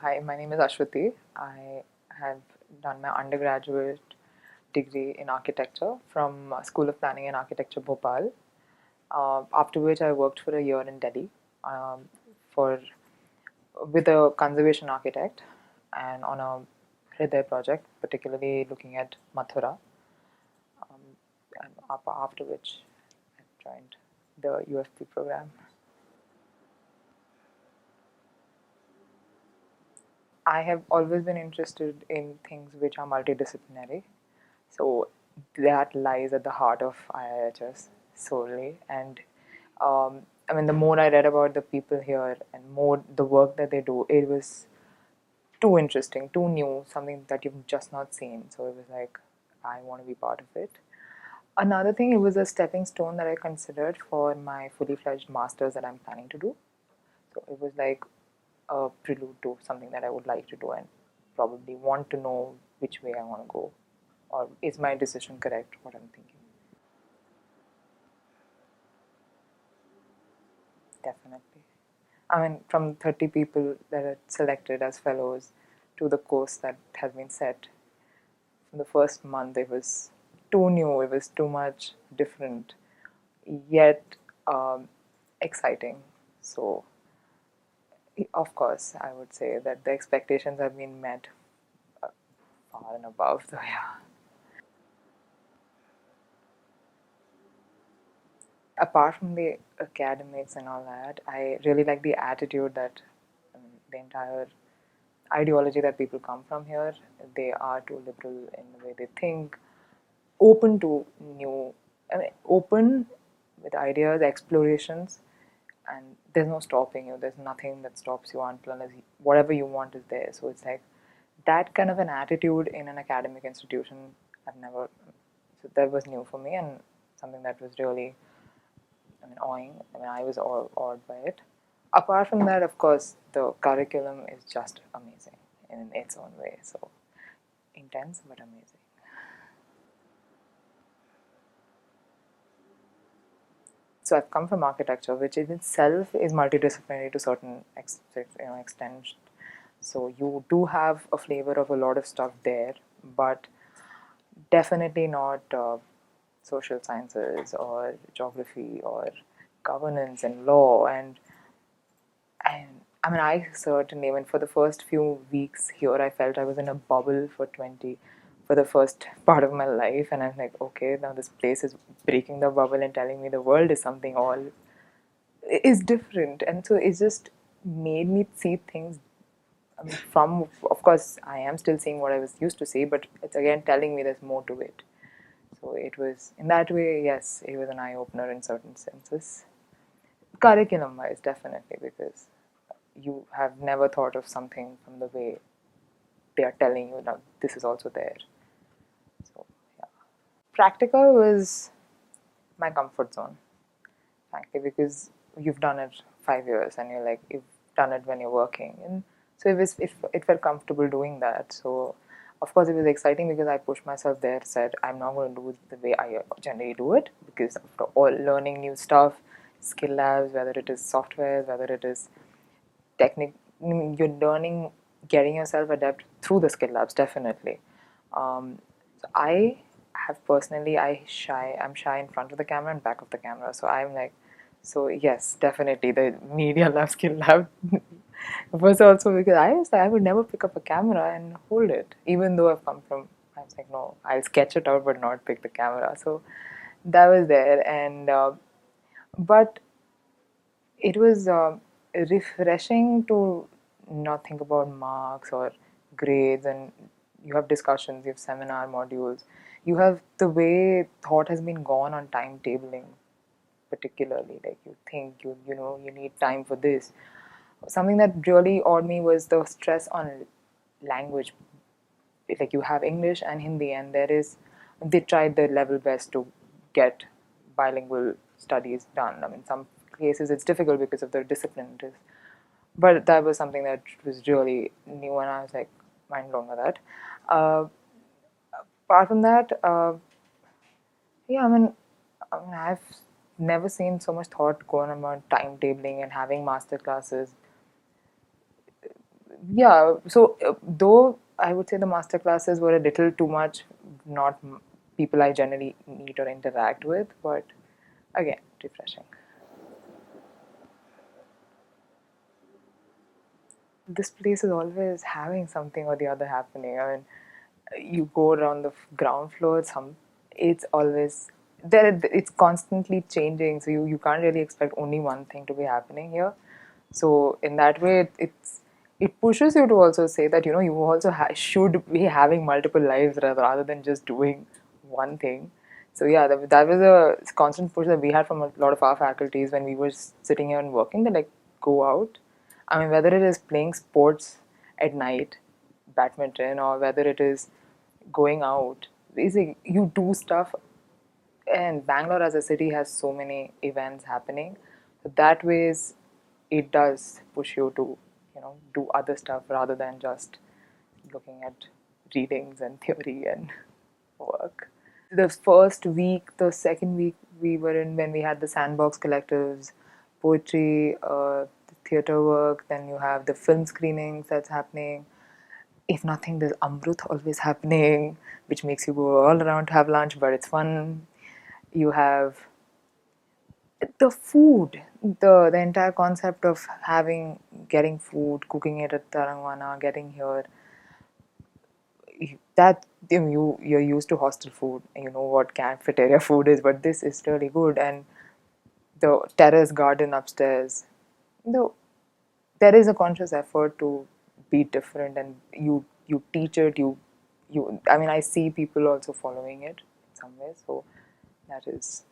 Hi, my name is Ashwathy. I have done my undergraduate degree in architecture from School of Planning and Architecture, Bhopal. After which I worked for a year in Delhi for with a conservation architect and on a HRIDAY project, particularly looking at Mathura. And after which I joined the UFP program. I have always been interested in things which are multidisciplinary. So that lies at the heart of IIHS solely. And I mean, the more I read about the people here and more the work that they do, it was too interesting, too new, something that you've just not seen. So it was like, I want to be part of it. Another thing, it was a stepping stone that I considered for my fully fledged master's that I'm planning to do. So it was like a prelude to something that I would like to do and probably want to know which way I want to go, or is my decision correct, what I'm thinking. Definitely. I mean, from 30 people that are selected as fellows to the course that has been set, from the first month it was too new, it was too much different, yet exciting. So, of course, I would say that the expectations have been met far and above. So, yeah. Apart from the academics and all that, I really like the attitude that the entire ideology that people come from here. They are too liberal in the way they think, open to new, I mean, open with ideas, explorations, and there's no stopping you. There's nothing that stops you until unless whatever you want is there. So it's like that kind of an attitude in an academic institution. I've never. So that was new for me and something that was really, I mean, awing. I mean, I was awed by it. Apart from that, of course, the curriculum is just amazing in its own way. So intense but amazing. So I've come from architecture, which in itself is multidisciplinary to certain extent. So you do have a flavor of a lot of stuff there, but definitely not social sciences or geography or governance and law and I mean, I certainly, I mean, for the first few weeks here, I felt I was in a bubble for the first part of my life. And I'm like, okay, now this place is breaking the bubble and telling me the world is something all is different. And so it just made me see things from, of course, I am still seeing what I was used to see, but it's again telling me there's more to it. So it was, in that way, yes, it was an eye opener in certain senses. Curriculum wise, definitely, because you have never thought of something from the way they are telling you now this is also there. So yeah. Practical was my comfort zone, frankly, because you've done it 5 years and you're like you've done it when you're working. And so it felt comfortable doing that. So of course it was exciting because I pushed myself there, said I'm not going to do it the way I generally do it because after all learning new stuff, skill labs, whether it is software, whether it is technique, you're learning, getting yourself adept through the skill labs, definitely. So I have personally, I'm shy in front of the camera and back of the camera. So I'm like, so yes, definitely the media lab, skill lab was also because I was like, I would never pick up a camera and hold it, even though I've come from, I was like, no, I'll sketch it out but not pick the camera. So that was there. And, but it was refreshing to not think about marks or grades, and you have discussions, you have seminar modules, you have the way thought has been gone on timetabling, particularly like you think you know you need time for this. Something that really awed me was the stress on language. Like you have English and Hindi, and they tried their level best to get bilingual studies done. I mean, some cases it's difficult because of the discipline it is, but that was something that was really new, and I was like mind blown by that. Uh, Apart from that, yeah, I've never seen so much thought going on about timetabling and having master classes. Yeah, so though I would say the master classes were a little too much, not people I generally meet or interact with, but again, refreshing. This place is always having something or the other happening. I mean, you go around the ground floor, it's always there. It's constantly changing, so you can't really expect only one thing to be happening here. So in that way, it pushes you to also say that you also should be having multiple lives rather than just doing one thing. So yeah, that was a constant push that we had from a lot of our faculties when we were sitting here and working. They like go out. I mean, whether it is playing sports at night, badminton, or whether it is going out, basically you do stuff. And Bangalore as a city has so many events happening. So that ways, it does push you to do other stuff rather than just looking at readings and theory and work. The first week, the second week we were in, when we had the sandbox collectives, poetry, theater work, then you have the film screenings that's happening. If nothing, there's Amrut always happening, which makes you go all around to have lunch, but it's fun. You have the food, the entire concept of getting food, cooking it at Tarangwana, getting here, that you're used to hostel food, you know what cafeteria food is, but this is really good. And the terrace garden upstairs, the there is a conscious effort to be different, and you teach it. I mean, I see people also following it in some way, so that is